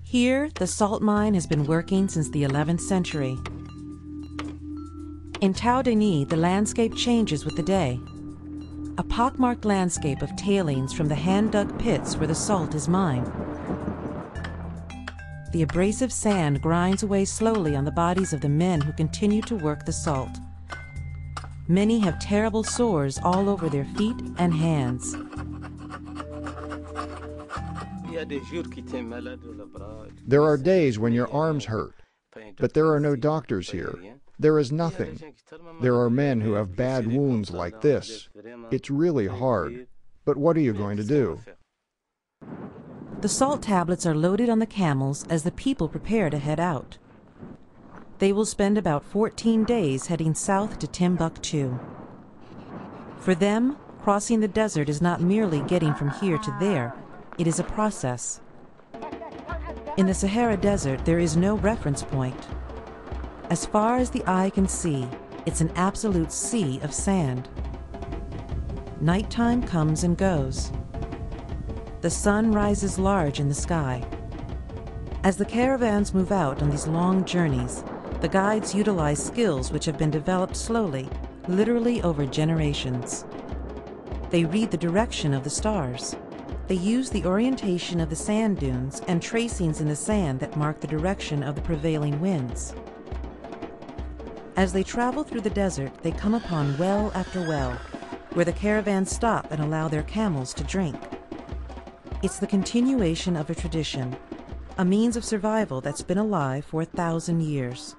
Here, the salt mine has been working since the 11th century. In Taudeni, the landscape changes with the day. A pockmarked landscape of tailings from the hand-dug pits where the salt is mined. The abrasive sand grinds away slowly on the bodies of the men who continue to work the salt. Many have terrible sores all over their feet and hands. There are days when your arms hurt, but there are no doctors here. There is nothing. There are men who have bad wounds like this. It's really hard, but what are you going to do? The salt tablets are loaded on the camels as the people prepare to head out. They will spend about 14 days heading south to Timbuktu. For them, crossing the desert is not merely getting from here to there, it is a process. In the Sahara Desert, there is no reference point. As far as the eye can see, it's an absolute sea of sand. Nighttime comes and goes. The sun rises large in the sky. As the caravans move out on these long journeys, the guides utilize skills which have been developed slowly, literally over generations. They read the direction of the stars. They use the orientation of the sand dunes and tracings in the sand that mark the direction of the prevailing winds. As they travel through the desert, they come upon well after well, where the caravans stop and allow their camels to drink. It's the continuation of a tradition, a means of survival that's been alive for 1,000 years.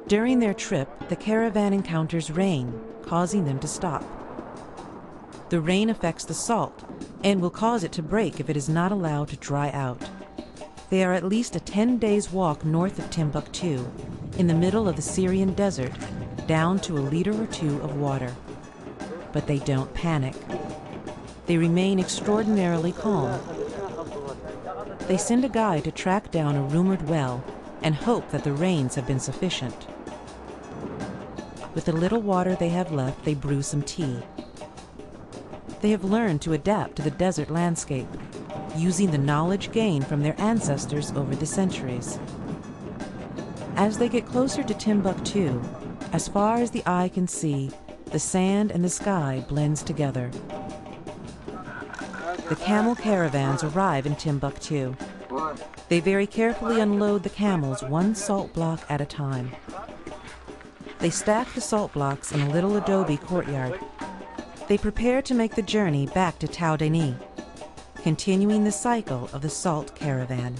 During their trip, the caravan encounters rain, causing them to stop. The rain affects the salt and will cause it to break if it is not allowed to dry out. They are at least a 10 days walk north of Timbuktu, in the middle of the Syrian desert, down to a liter or two of water. But they don't panic. They remain extraordinarily calm. They send a guide to track down a rumored well and hope that the rains have been sufficient. With the little water they have left, they brew some tea. They have learned to adapt to the desert landscape, using the knowledge gained from their ancestors over the centuries. As they get closer to Timbuktu, as far as the eye can see, the sand and the sky blends together. The camel caravans arrive in Timbuktu. They very carefully unload the camels one salt block at a time. They stack the salt blocks in a little adobe courtyard. They prepare to make the journey back to Taudeni, continuing the cycle of the salt caravan.